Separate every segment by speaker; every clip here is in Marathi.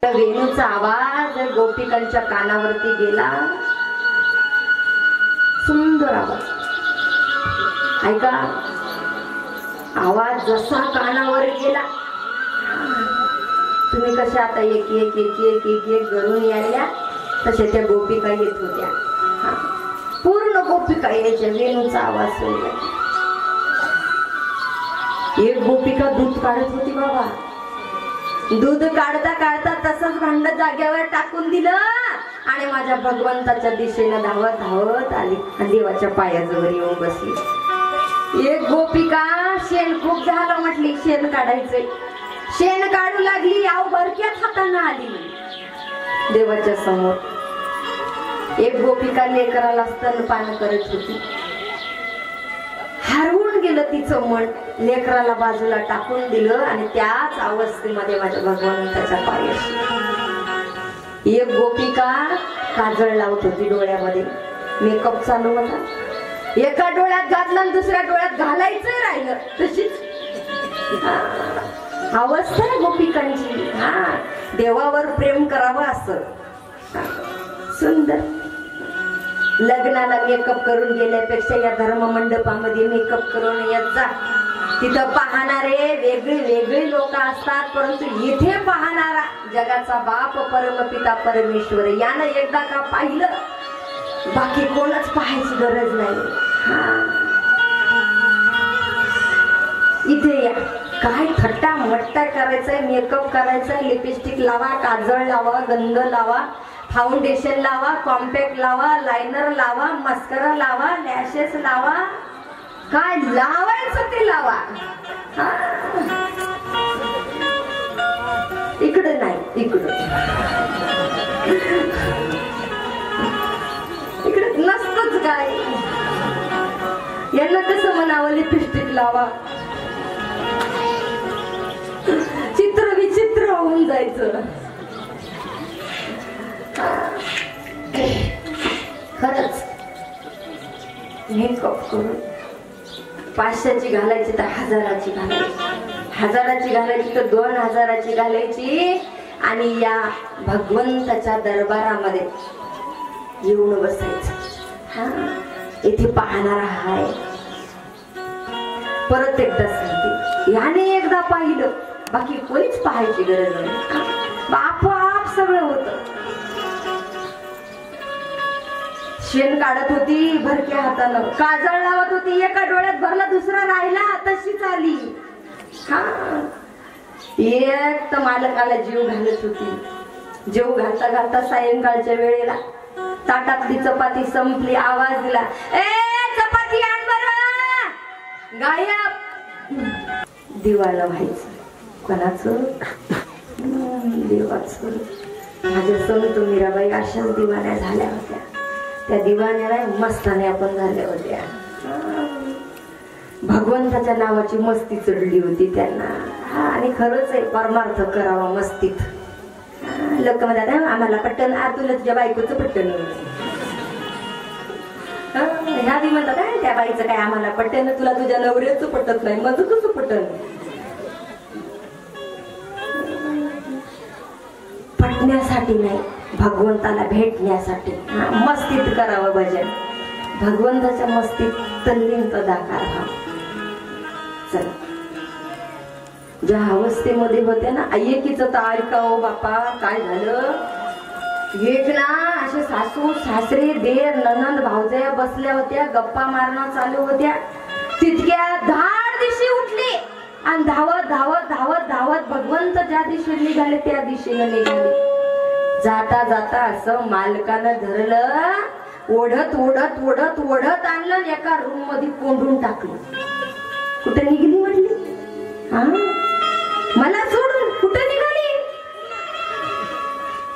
Speaker 1: वेणूचा आवाज गोपिकांच्या कानावरती गेला. सुंदर आवाज. ऐका, आवाज जसा कानावर गेला, तुम्ही कशा आता एक एक एक एक एक एक घरून यायला तसे त्या गोपिका येत होत्या. पूर्ण गोपिका यायच्या वेणूचा आवाज सुनला. एक गोपिका दूध काढत होती बाबा. दूध काढता काढता तसंच भांड जाग्यावर टाकून दिलं आणि माझ्या भगवंताच्या दिशेने धावत धावत आली आणि देवाच्या पायाजवळ येऊन बसली. एक गोपिका शेण खूप झालं म्हटली, शेण काढायचंय. शेण काढू लागली, आव बरक्यात हाताने आली देवाच्या समोर. एक गोपिका लेकराला स्तनपान करत होती. हरवून गेलं तिचं मन. लेकराला बाजूला टाकून दिलं आणि त्याच अवस्थेमध्ये माझ्या भगवंताच्या पायाशी. एक गोपिका काजळ लावत होती डोळ्यामध्ये. मेकअप चालू होता. एका डोळ्यात घातलं आणि दुसऱ्या डोळ्यात घालायचं राहिलं. तशीच अवस्था आहे गोपिकांची. देवावर प्रेम करावं असं. सुंदर. लग्नाला मेकअप करून गेल्यापेक्षा या धर्म मंडपामध्ये मेकअप करून येत जा. तिथं पाहणारे वेगळे वेगळे लोक असतात, परंतु इथे पाहणारा जगाचा बाप परमपिता परमेश्वर यानं एकदा का पाहिलं, बाकी कोणच पाहायची गरज नाही. इथे या. काय थट्टा मट्टा करायचंय, मेकअप करायचंय, लिपस्टिक लावा, काजळ लावा, गंध लावा, फाउंडेशन लावा, कॉम्पॅक्ट लावा, लायनर लावा, मस्करा लावा, लॅशेस लावा, काय लावायचं ते लावा. इकडे नाही, इकडे इकडे नसतच. काय यांना कसं म्हणावं, लिपस्टिक लावा, चित्र विचित्र होऊन जायचं. खरंच मेकअप करून 500ची घालायची तर 1000ची घालायची, 1000ची घालायची तर 2000ची घालायची आणि या भगवंताच्या दरबारामध्ये येऊन बसायचं. इथे पाहणारा हाय. परत एकदा सांगते, याने एकदा पाहिलं, बाकी कोणीच पाहायची गरज नाही. आपोआप सगळं होतं. शेण काढत होती भरक्या हातानं, काजळ लावत होती, एका डोळ्यात भरला, दुसरा राहिला, तशीच आली. एक तर मालकाला जीव घालत होती. जीव घालता घालता सायंकाळच्या वेळेला ताटातली चपाती संपली. आवाज दिला, ए चपाती आण बरं. गायब. दिवाळं व्हायचं. कोणाचं? देवाचं. माझ्या संत मीराबाई अशाच दिवाण्या झाल्या होत्या. त्या दिवाण्याला मस्ताने आपण झाल्या होत्या. भगवंताच्या नावाची मस्ती चढली होती त्यांना. आणि खरंच आहे, परमार्थ करावा मस्तीत. लोक म्हणतात आम्हाला पट्टन, तुला तुझ्या बायकोचं पट्टन. ह्या बी म्हणतात त्या बाईचं काय आम्हाला पट्टन, तुला तुझ्या नवऱ्याचं पटत नाही, माझं कसं पटन. पटण्यासाठी नाही, भगवंताला भेटण्यासाठी. मस्तीत करावं भजन. भगवंताच्या मस्तीत तल्लीन तदाकार व्हावं. चला, ज्या अवस्थेमध्ये होत्या ना, एकीचं तर ऐकावं बापा. काय झालं, एक ना असे सासू सासरे देर ननंद भावजया बसल्या होत्या, गप्पा मारणं चालू होत्या. तितक्या धाड दिशी उठली आणि धावत धावत धावत धावत भगवंत ज्या दिशेने निघाले त्या दिशेने निघाले. जाता जाता असं मालकानं धरलं, ओढत ओढत ओढत ओढत आणलं, एका रूम मध्ये कोंडून टाकलं. कुठे निघाली म्हटली, मला सोडून कुठे निघाली.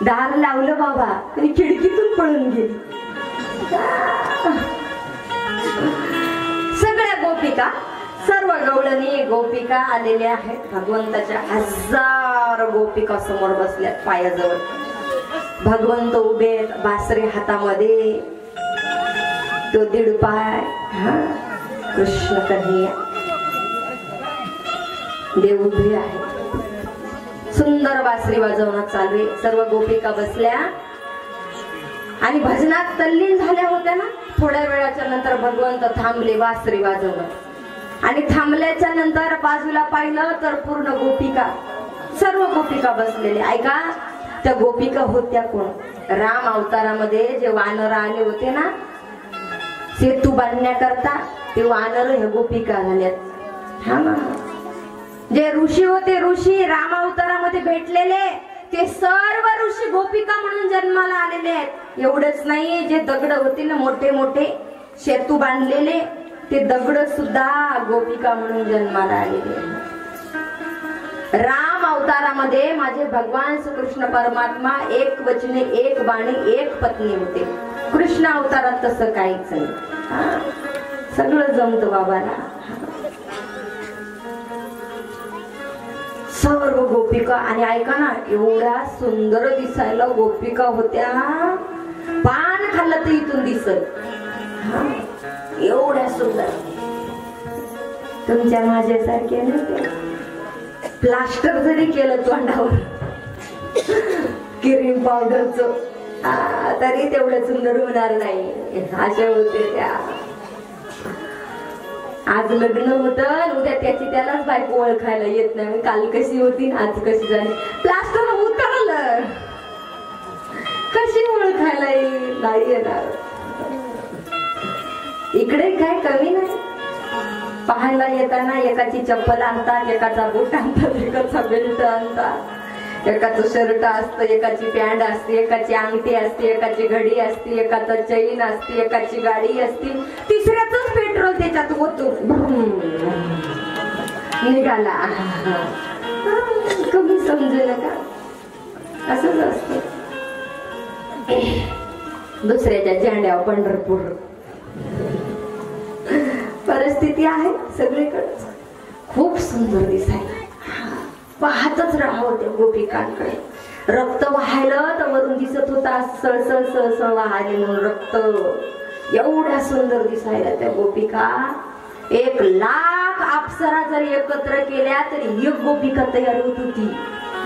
Speaker 1: दार लावलं बाबा आणि खिडकीतून पळून गेली. सगळ्या गोपिका, सर्व गवळणी गोपिका आलेल्या आहेत. भगवंताच्या 1000 गोपिका समोर बसल्यात पायाजवळ. भगवंत उभे, बासरी हातामध्ये, तो दीड पाय. कृष्ण कन्हैया देव उभे आहेत. सुंदर बासरी वाजवणं चालू आहे. सर्व गोपिका बसल्या आणि भजनात तल्लीन झाल्या होत्या ना. थोड्या वेळाच्या नंतर भगवंत थांबले बासरी वाजवणं आणि थांबल्याच्या नंतर बाजूला पाहिलं तर पूर्ण गोपिका, सर्व गोपिका बसलेल्या. ऐका, त्या गोपिका होत्या कोण? राम अवतारामध्ये जे वानर आले होते ना सेतू बांधण्याकरता, ते वानर ह्या गोपिका झाल्यात. हा ना, जे ऋषी होते, ऋषी राम अवतारामध्ये भेटलेले, ते सर्व ऋषी गोपिका म्हणून जन्माला आलेले आहेत. एवढंच नाही, जे दगड होते ना मोठे मोठे सेतू बांधलेले, ते दगड सुद्धा गोपिका म्हणून जन्माला आलेले. राम अवतारामध्ये माझे भगवान श्रीकृष्ण परमात्मा एक वचने, एक बाणी, एक पत्नी होते. कृष्ण अवतारात तसं काहीच नाही. सगळं जमतं बाबाला. सर्व गोपिका, आणि ऐका ना, एवढ्या सुंदर दिसायला गोपिका होत्या, पान खाल्लं तर इथून दिसत. एवढ्या सुंदर, तुमच्या माझ्यासारखे नव्हते. प्लास्टर जरी केलं तोंडावर क्रीम पावडरचं, तरी तेवढं सुंदर होणार नाही. अशा होते त्या. आज लग्न होतं, उद्या त्याची त्यालाच बायको ओळखायला येत नाही. काल कशी होती, आज कशी झाली. प्लास्टर उतरलं, कशी ओळखायला येईल? नाही येणार. इकडे काय कमी नाही. पाहायला येताना एकाची चप्पल आणतात, एकाचा बूट आणतात, एकाचा बेल्ट आणतात, एकाचं शर्ट असतं, एकाची पॅन्ट असते, एकाची अंगठी असते, एकाची घडी असते, एकाचा चैन असते, एकाची गाडी असते, तिसऱ्याच पेट्रोल त्याच्यात ओतून निघाला. कमी समजू नका, असंच असतं. दुसऱ्याच्या झेंड्यावर पंढरपूर परिस्थिती आहे सगळीकडे. खूप सुंदर दिसायला, पाहतच राहावं त्या गोपिकांकडे. रक्त वाहायला तर वरून दिसत होता, सळसळ सळसळ वाहायले म्हणून रक्त. एवढ्या सुंदर दिसायला त्या गोपिका. 1,00,000 अप्सरा जरी एकत्र केल्या तरी एक गोपिका तयार होत होती.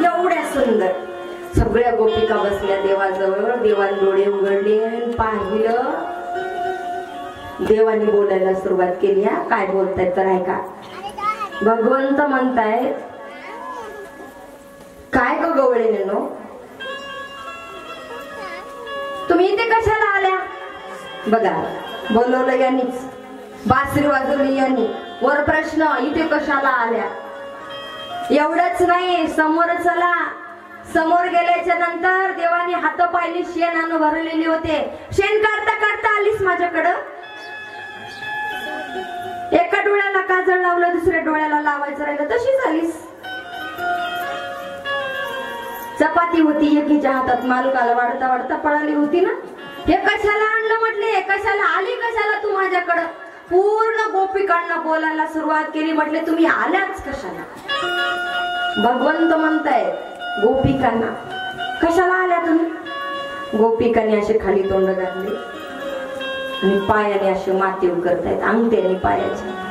Speaker 1: एवढ्या सुंदर सगळ्या गोपिका बसल्या देवाजवळ. देवाने डोळे उघडले, पाहिलं. देवानी बोलायला सुरुवात केली. काय बोलतायत तर ऐका. भगवंत म्हणतायत, काय ग गवळे नेनो, तुम्ही इथे कशाला आल्या? बघा, बोलवलं यांनीच, बासरी वाजवली यांनी. वर प्रश्न, इथे कशाला आल्या? एवढंच नाही, समोर चला. समोर गेल्याच्या नंतर देवाने हात पाहिली, शेणानं भरलेली होते. शेण काढता काढता आलीस माझ्याकडं. एका डोळ्याला काजळ लावलं, दुसऱ्या डोळ्याला लावायचं राहिलं, तशी झालीस. चपाती होती एकीच्या हातात, मालकाला वाढता वाढता पळाली होती ना. हे कशाला आणलं म्हटले, कशाला आली, कशाला तू माझ्याकडं? पूर्ण गोपिकांना बोलायला सुरुवात केली. म्हटले तुम्ही आल्याच कशाला? भगवंत म्हणताय गोपिकांना, कशाला आल्या तुम्ही? गोपिकांनी असे खाली तोंड घातले आणि पायाने असे माती उकरतायत, अंगठ्याने पायाच्या.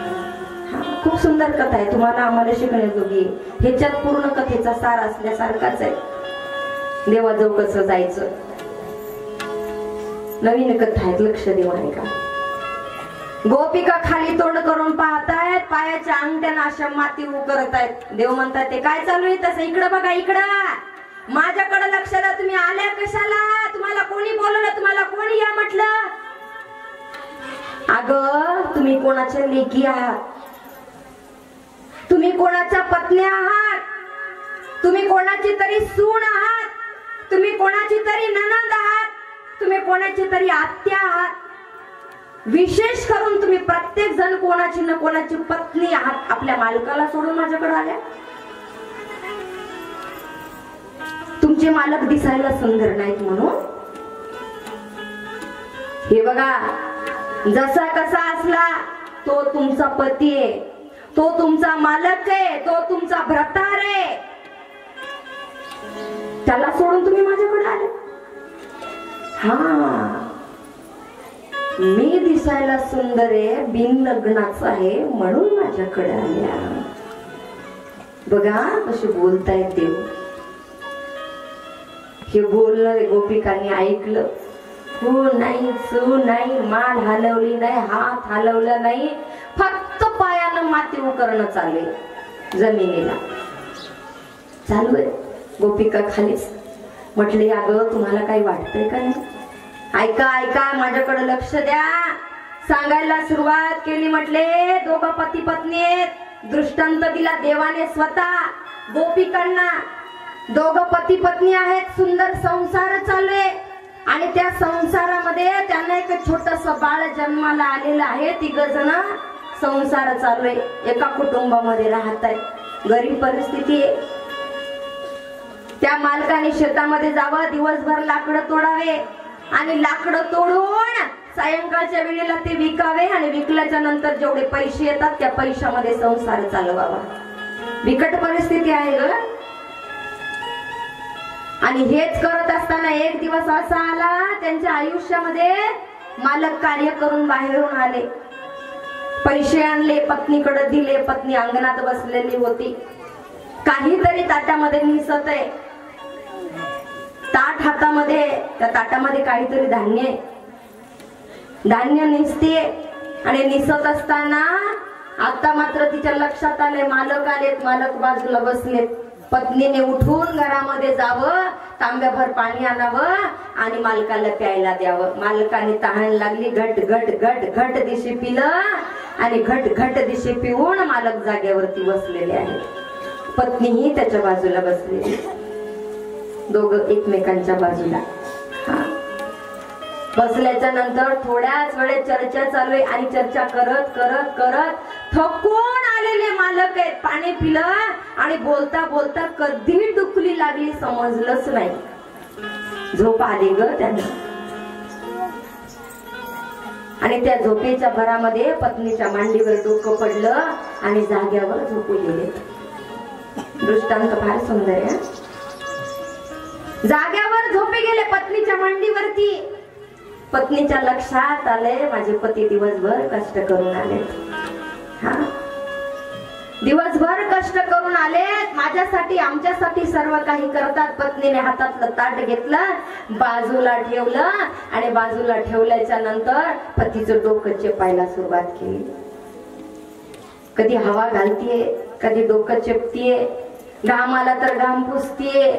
Speaker 1: खूप सुंदर कथा आहे, तुम्हाला आम्हाला शिकण्याजोगी. ह्याच्यात पूर्ण कथेचा सार असल्यासारखाच आहे. देवाजवळ कसं जायचं, नवीन कथा आहेत, लक्ष देऊ आहे का? गोपिका खाली तोंड करून पाहतायत, पायाच्या अंगठ्यानं अशा माती उकरत आहेत. देव म्हणतात ते काय चालू आहे तसं? इकडं बघा, इकडं माझ्याकडे लक्ष द्या. तुम्ही आल्या कशाला? तुम्हाला कोणी बोलवलं? तुम्हाला कोणी या म्हटलं? अगं, तुम्ही कोणाच्या लेकी आहात? तुम्ही कोणाच्या पत्नी आहात? तुम्ही कोणाची तरी सून आहात? तुम्ही कोणाची तरी नणंद आहात? तुम्ही कोणाची तरी आत्या आहात? विशेष करून तुम्ही प्रत्येक जण कोणाची ना कोणाची पत्नी आहात. आपल्या मालकाला सोडून माझ्याकडे आल्या. तुमचे मालक दिसायला सुंदर नाहीत म्हणून? हे बघा, जसा कसा असला तो तुमचा पती आहे, तो तुमचा मालक आहे, तो तुमचा भ्रातार आहे. त्याला सोडून तुम्ही माझ्याकडे आले? हा, मी दिसायला सुंदर आहे, बिन लग्नाचं आहे म्हणून माझ्याकडे आल्या. बघा कशी बोलतायत देव. हे बोलणं गोपिकांनी ऐकलं. हो नाही, सू नाही, मान हलवली नाही, हात हलवला नाही, फक्त पायानं माती उकरणं चालू आहे जमिनीला. चालू आहे. गोपिका खालीच. म्हटले अगं तुम्हाला काही वाटतंय का नाही? ऐका ऐका, माझ्याकडे लक्ष द्या. सांगायला सुरुवात केली. म्हटले दोघं पती पत्नी आहेत. दृष्टांत दिला देवाने स्वतः गोपिकांना. दोघं पती पत्नी आहेत, सुंदर संसार चालू आहे आणि त्या संसारामध्ये त्यांना एक छोटस बाळ जन्माला आलेलं आहे. 3 जण संसार चालू आहे, एका कुटुंबामध्ये राहत आहेत. गरीब परिस्थिती आहे. त्या मालकाने शेतामध्ये जावं, दिवसभर लाकडं तोडावे आणि लाकडं तोडून सायंकाळच्या वेळेला ते विकावे आणि विकल्याच्या नंतर जेवढे पैसे येतात त्या पैशामध्ये संसार चालवावा. बिकट परिस्थिती आहे ग. आणि हेच करत असताना एक दिवस असा आला त्यांच्या आयुष्यामध्ये, मालक कार्य करून बाहेरून आले, पैसे आणले, पत्नीकडे दिले. पत्नी अंगणात बसलेली होती, काहीतरी ताटामध्ये निसत आहे. ताट हातामध्ये, त्या ताटामध्ये काहीतरी धान्य आहे. धान्य निसते आणि निसत असताना आता मात्र तिच्या लक्षात आले मालक आलेत, मालक बाजूला बसलेत. पत्नीने उठून घरामध्ये जावं, तांब्याभर पाणी आणावं आणि मालकाला प्यायला द्यावं. मालकाने तहान लागली, घट घट घट घट दिशी पिलं आणि घट घट दिशी पिऊन मालक जागेवरती बसलेले आहे. पत्नीही त्याच्या बाजूला बसलेली, दोघं एकमेकांच्या बाजूला. बसल्याच्या नंतर थोड्याच वेळेत चर्चा चालू आहे आणि चर्चा करत करत करत थकून आलेले मालक आहेत. पाणी पिलं आणि बोलता बोलता कधी डुकली लागली समजलंच नाही. झोप आली ग त्यांना. आणि त्या झोपेच्या भरामध्ये पत्नीच्या मांडीवर डोकं पडलं आणि जाग्यावर झोपू गेले. दृष्टांत फार सुंदर आहे. जाग्यावर झोपे गेले पत्नीच्या मांडीवरती. पत्नीच्या लक्षात आले माझे पती दिवसभर कष्ट करून आले. दिवसभर कष्ट करून आले, माझ्यासाठी आमच्यासाठी सर्व काही करतात. पत्नीने हातातलं ताट घेतलं, बाजूला ठेवलं आणि बाजूला ठेवल्याच्या नंतर पतीचं डोकं चेपायला सुरुवात केली. कधी हवा घालतीये, कधी डोकं चेपतीये, घाम आला तर घाम पुसतीये.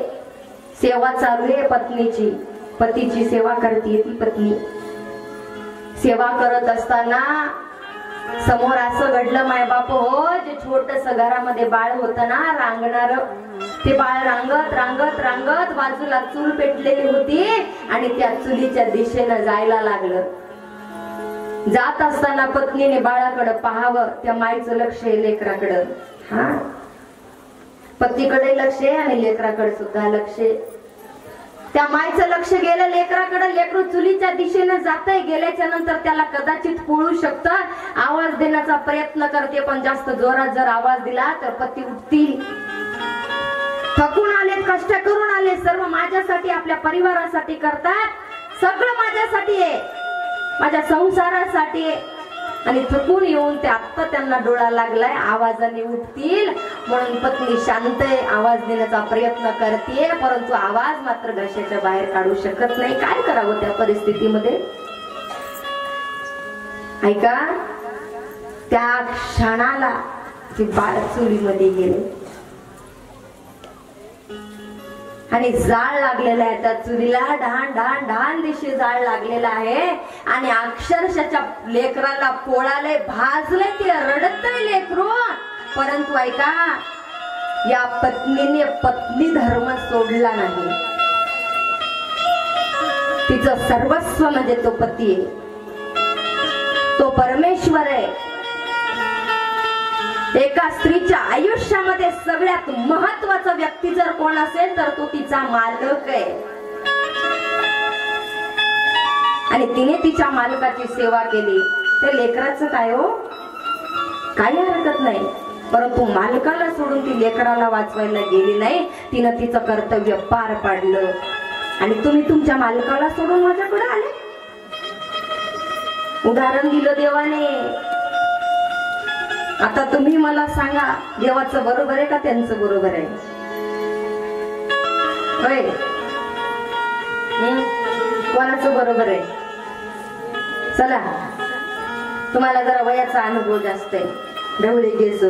Speaker 1: सेवा चालू आहे पत्नीची, पतीची सेवा करते ती पत्नी. सेवा करत असताना समोर असं घडलं मायबाप हो, जे छोटस घरामध्ये बाळ होतं ना रांगणार, ते बाळ रांगत रांगत रांगत बाजूला चूल पेटलेली होती आणि त्या चुलीच्या दिशेनं जायला लागलं. जात असताना पत्नीने बाळाकडे पाहावं, त्या माईचं लक्ष आहे लेकराकडं. पतीकडे लक्ष आहे आणि लेकराकडे सुद्धा लक्ष आहे. त्या माईचं लक्ष गेलं लेकराकडे. लेकरू चुलीच्या दिशेने जातंय. गेल्याच्या नंतर त्याला कदाचित पोळू शकतं. आवाज देण्याचा प्रयत्न करते, पण जास्त जोरात जर आवाज दिला तर पती उठतील. थकून आलेत, कष्ट करून आले, सर्व माझ्यासाठी आपल्या परिवारासाठी करतात. सगळं माझ्यासाठी आहे, माझ्या संसारासाठी आहे. आणि थकून येऊन ते आत्ता त्यांना डोळा लागलाय, आवाजाने उठतील म्हणून पत्नी शांत आहे, आवाज देण्याचा प्रयत्न करते, परंतु आवाज मात्र घशाच्या बाहेर काढू शकत नाही. काय करावं त्या परिस्थितीमध्ये? ऐका, त्या क्षणाला ती बाळ चुलीमध्ये गेले आणि जाळ लागलेला आहे त्या चुलीला. ढाण ढाण ढाण दिशे जाळ लागलेला आहे आणि अक्षरशः लेकराला पोळाले भाजले, ते रडतय लेकरू. परंतु ऐका, या पत्नीने पत्नी धर्म सोडला नाही. तिचं सर्वस्व म्हणजे तो पती आहे, तो परमेश्वर आहे. एका स्त्रीच्या आयुष्यामध्ये सगळ्यात महत्वाचा व्यक्ती जर कोण असेल तर तो तिचा मालक आहे. आणि तिने तिच्या मालकाची सेवा केली. ते लेकराचं काय हो, काही हरकत नाही, परंतु मालकाला सोडून ती लेकराला वाचवायला गेली नाही. तिनं तिचं कर्तव्य पार पाडलं. आणि तुम्ही तुमच्या मालकाला सोडून माझ्याकडे आले. उदाहरण दिलं देवाने. आता तुम्ही मला सांगा, देवाचं बरोबर आहे का त्यांचं बरोबर आहे? कोणाचं बरोबर आहे? चला, तुम्हाला जरा वयाचा अनुभव जास्त आहे. ढवळे केस.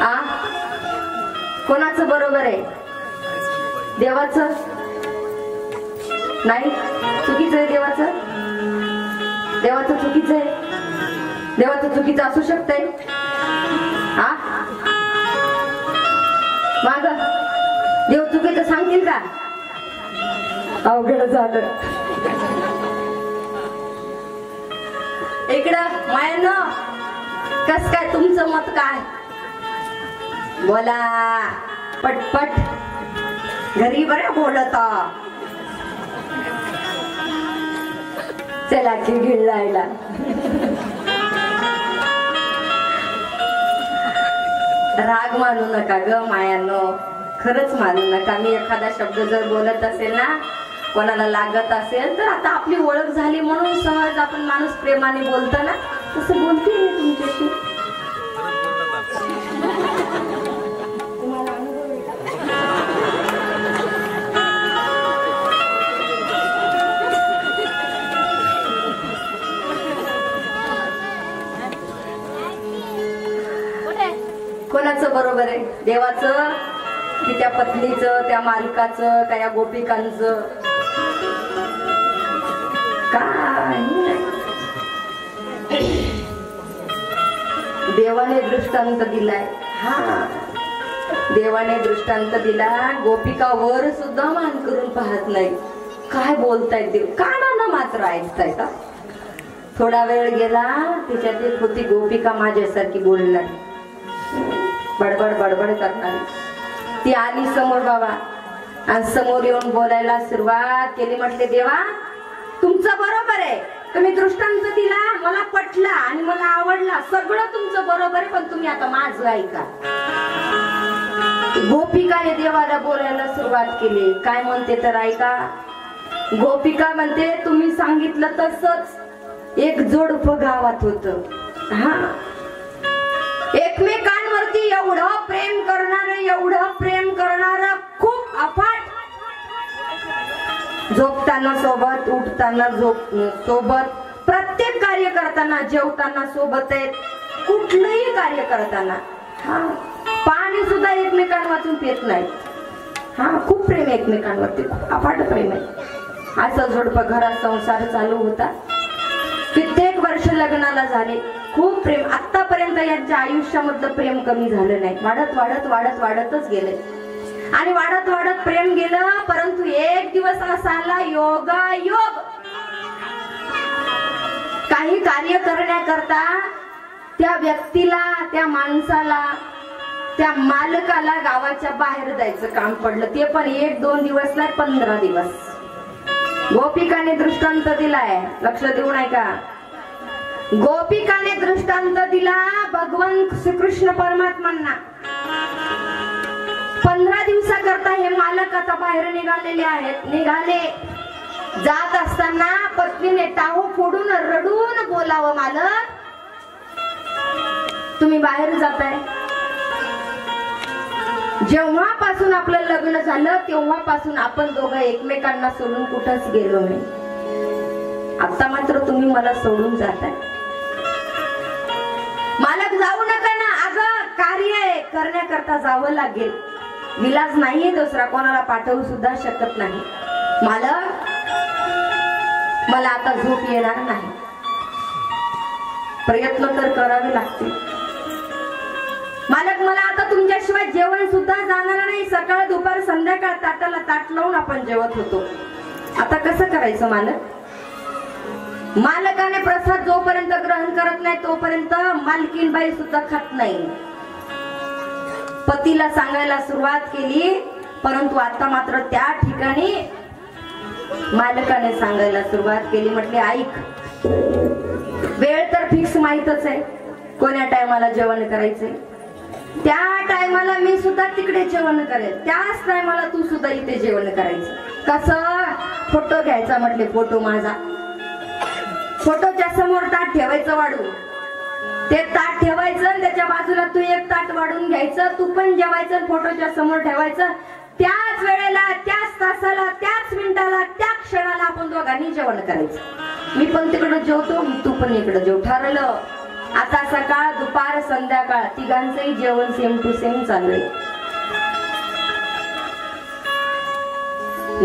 Speaker 1: आ कोणाचं बरोबर आहे? देवाचं नाही, चुकीचं आहे. देवाचं चुकीचं आहे. देवाचं चुकीचं असू शकतंय. हा माग देव चुकीचं सांगतील का? अवघड झालं. इकडं मायानं कस काय, तुमचं मत काय? बोला पटपट. घरी बरं बोलत. चला की गिळायला. राग मानू नका ग मायानो, खरंच मानू नका. मी एखादा शब्द जर बोलत असेल ना, कोणाला लागत असेल तर, आता आपली ओळख झाली म्हणून सहज आपण माणूस प्रेमाने बोलतो ना, तसं बोलते मी तुमच्याशी. कोणाचं बरोबर आहे? देवाचं की त्या पत्नीचं, त्या मालकाचं, का या गोपिकांचं? काय देवाने दृष्टांत दिलाय. हा देवाने दृष्टांत दिला. गोपिका वर सुद्धा मान करून पाहत नाही. काय बोलतायत देव? कानानं मात्र ऐकताय का? थोडा वेळ गेला, तिच्यात एक होती गोपिका माझ्यासारखी बोलणार, बडबड बडबड करणारी. ती आली समोर बाबा, आणि समोर येऊन बोलायला सुरुवात केली. म्हटले देवा, तुमचं बरोबर आहे, तुम्ही दृष्टांत दिला, मला पटला आणि मला आवडला, सगळं तुमचं बरोबर आहे, पण तुम्ही आता माझं ऐका. गोपिकाने देवाला बोलायला सुरुवात केली. काय म्हणते तर ऐका. गोपिका म्हणते, तुम्ही सांगितलं तसंच एक जोडपं गावात होतं. हा एकमेकांवरती एवढं प्रेम करणार, खूप अफाट. झोपताना सोबत, उठताना सोबत, प्रत्येक कार्य करताना, जेवताना सोबत आहेत, कुठलंही कार्य करताना. हा पाणी सुद्धा एकमेकांवाचून पित नाही. हा खूप प्रेम आहे एकमेकांवरती, खूप अफाट प्रेम आहे. असं जोडपं घरात संसार चालू होता. कित्येक वर्ष लग्नाला झाले, खूप प्रेम. आतापर्यंत यांच्या आयुष्यामधलं प्रेम कमी झालं नाही. वाढत वाढत वाढत वाढतच गेले आणि वाढत वाढत प्रेम गेलं. परंतु एक दिवस असा आला, योगायोग. काही कार्य करण्याकरता त्या व्यक्तीला, त्या माणसाला, त्या मालकाला गावाच्या बाहेर जायचं काम पडलं. ते पण 1-2 दिवस नाही, 15 दिवस. गोपिकाने दृष्टांत दिलाय, लक्ष देऊ नाही का? गोपिकाने दृष्टांत दिला भगवान श्रीकृष्ण परमात्मांना. 15 दिवसाकरता हे मालक आता बाहेर निघालेले आहेत. निघाले, जात असताना पत्नीने टाहू फोडून रडून बोलावं, मालक तुम्ही बाहेर जाताय. जेव्हापासून आपलं लग्न झालं तेव्हापासून आपण दोघं एकमेकांना सोडून कुठंच गेलो नाही. आता मात्र तुम्ही मला सोडून जाताय. मालक जाऊ नका ना. अगं कार्य करण्याकरता जावं लागेल, विलाज नाहीये दुसरा, कोणाला पाठवू सुद्धा शकत नाही. मालक मला आता झोप येणार नाही, प्रयत्न तर करावे लागतील. मालक मला आता तुमच्याशिवाय जेवण सुद्धा जाणार नाही. सकाळ दुपार संध्याकाळ ताटाला ताट लावून आपण जेवत होतो, आता कसं करायचं मालक? मालकाने प्रसाद जोपर्यंत ग्रहण करत नाही तोपर्यंत मालकीनबाई सुद्धा खात नाही. पतीला सांगायला सुरुवात केली, परंतु आता मात्र त्या ठिकाणी मालकाने सांगायला सुरुवात केली. म्हटले ऐक, वेळ तर फिक्स माहीतच आहे, कोण्या टायमाला जेवण करायचंय. त्या टायमाला मी सुद्धा तिकडे जेवण करेल, त्याच टायमाला तू सुद्धा इथे जेवण करायचं. कसं? फोटो घ्यायचा. म्हटले फोटो माझा, फोटोच्या समोर ताट ठेवायचं वाढून, ते ताट ठेवायचं, त्याच्या बाजूला तू एक ताट वाढून घ्यायचं, तू पण जेवायचं, फोटोच्या समोर ठेवायचं. त्याच वेळेला, त्याच तासाला, त्याच त्याच मिनिटाला त्या क्षणाला आपण दोघांनी जेवण करायचं. मी पण तिकडं जेवतो, तू पण इकडं जेव. ठरलं. आता सकाळ दुपार संध्याकाळ तिघांचंही जेवण सेम टू सेम चालू आहे.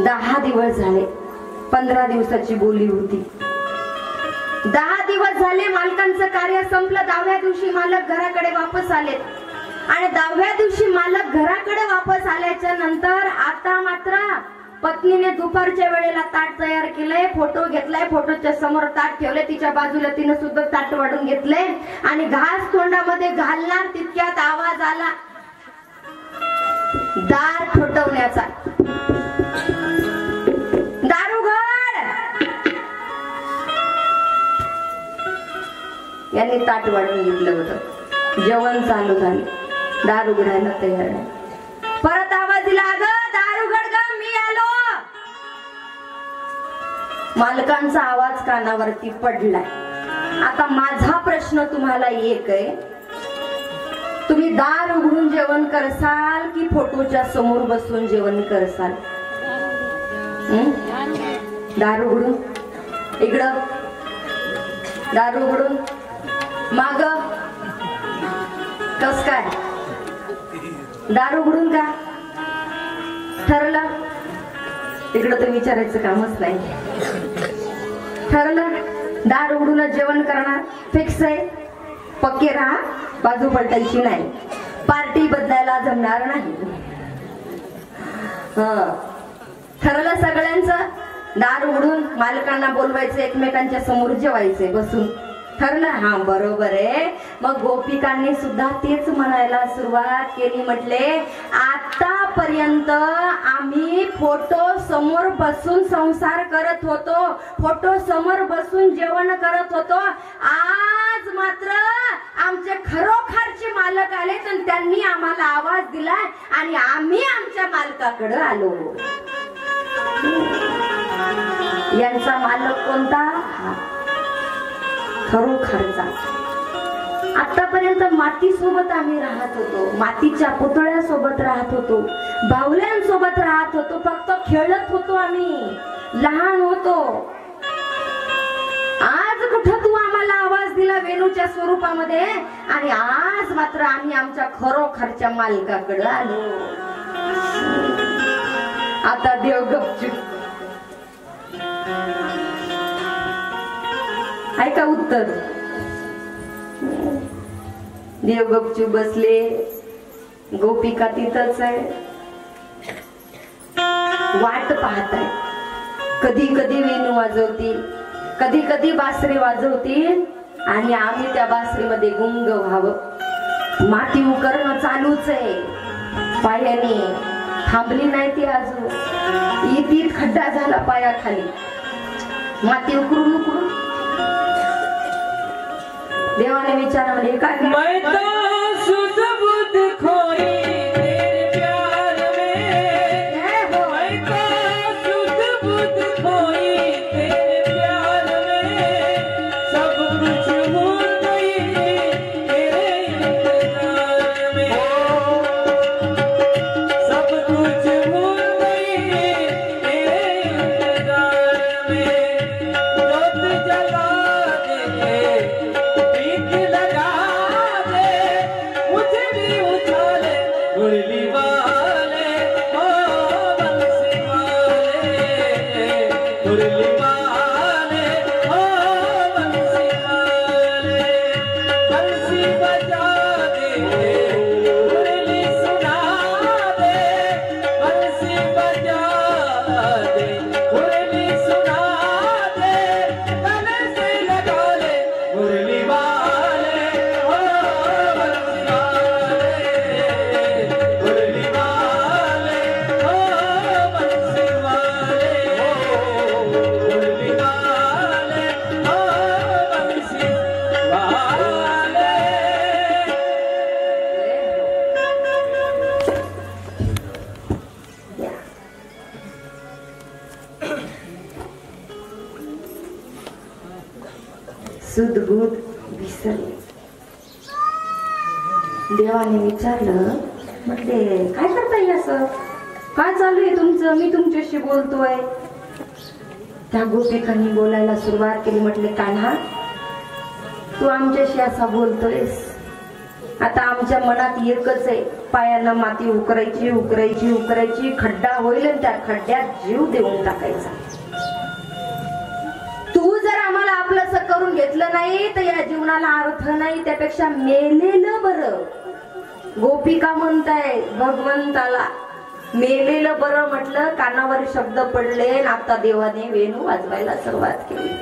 Speaker 1: 10 दिवस झाले. 15 दिवसाची बोली होती. 10 दिवस झाले मालकांचं कार्य संपलं. 10व्या दिवशी मालक घराकडे वापस आले आणि 10व्या दिवशी मालक घराकडे वापस आल्याच्या नंतर आता मात्र पत्नीने दुपारच्या वेळेला ताट तयार केलंय, फोटो घेतलाय, फोटोच्या समोर ताट ठेवले, तिच्या बाजूला तिने सुद्धा ताट वाढून घेतले आणि घास तोंडामध्ये घालणार तितक्यात आवाज आला दार ठोठवण्याचा. दार उघड. यांनी ताट वाढून घेतलं होतं. जेवण चालू झालं. दार उघडायला तयार नाही. परत आवाज दिला, अगं दार उघड ग, मी आलो. मालकांचा आवाज कानावरती पडलाय. आता माझा प्रश्न तुम्हाला एक आहे, तुम्ही दार उघडून जेवण करसाल की फोटोच्या समोर बसून जेवण करसाल? दार उघडून इकडं, दार उघडून माग, कस काय? दार उघडून का? ठरलं? इकडं तर विचारायचं कामच नाही. ठरलं? दार उघडूनच जेवण करणार. फिक्स आहे. पक्के राहा. बाजू पलटायची नाही. पार्टी बदलायला जमणार नाही. ठरलं सगळ्यांचं? दार उघडून मालकांना बोलवायचं, एकमेकांच्या समोर जेवायचे बसून. ठरलं? हा बरोबर आहे. मग गोपिकांनी सुद्धा तेच म्हणायला सुरुवात केली. म्हटले, आतापर्यंत आम्ही फोटो समोर बसून संसार करत होतो, फोटो समोर बसून जेवण करत होतो. आज मात्र आमचे खरोखरचे मालक आले तर त्यांनी आम्हाला आवाज दिलाय आणि आम्ही आमच्या मालकाकडे आलो. यांचा मालक कोणता? खरोखरचा. आतापर्यंत माती सोबत आम्ही राहत होतो, मातीच्या पुतळ्यासोबत राहत होतो, बाहुल्यांसोबत राहत होतो, फक्त खेळत होतो, आम्ही लहान होतो. आज कुठं तू आम्हाला आवाज दिला वेणूच्या स्वरूपामध्ये आणि आज मात्र आम्ही आमच्या खरोखरच्या मालकाकडे आलो. आता देव गपचूप. ऐका उत्तर. देव गपचूप बसले. गोपिका तिथंच आहे, वाट पाहताय. कधी कधी वेणू वाजवतील, कधी कधी बासरी वाजवतील आणि आम्ही त्या बासरीमध्ये गुंग व्हावं. माती उकरणं चालूच आहे. पायाने थांबली नाही ती अजून. इथे खड्डा झाला पायाखाली. माती उकरून उकरून देवाने विचार म्हणजे काय? मैं तो सुध बुध खोई तेरे प्यार में, मैं तो सुध बुध खोई तेरे प्यार में, सब कुछ भूल गई तेरे इंतजार में, सब कुछ भूल गई तेरे इंतजार में, जोत जला दे मुरली वाले, ओ बंसी वाले, मुरली वाले, ओ बंसी वाले, बंसी बजा दे, मुरली सुना दे, बंसी बजा दे, मुरली सुना दे, गले से लगा ले, मुरली वाले, ओ बंसी वाले, सुदबुद विसरले. देवाने विचारलं, म्हटले काय करताय असं? काय चालू आहे तुमचं? मी तुमच्याशी बोलतोय. त्या गोपिकांनी बोलायला सुरुवात केली. म्हटले कान्हा, तू आमच्याशी असा बोलतोयस, आता आमच्या मनात एकच आहे, पायांना माती उकरायची उकरायची उकरायची, खड्डा होईल आणि त्या खड्ड्यात जीव देऊन टाकायचा. तू जर आम्हाला आपलंसं करून घेतलं नाही तर या जीवनाला अर्थ नाही, त्यापेक्षा मेलेलं बरं. गोपिका म्हणताय भगवंताला मेलेलं बरं म्हटलं. कानावर शब्द पडले, आता देवाने वेणू वाजवायला सुरुवात केली.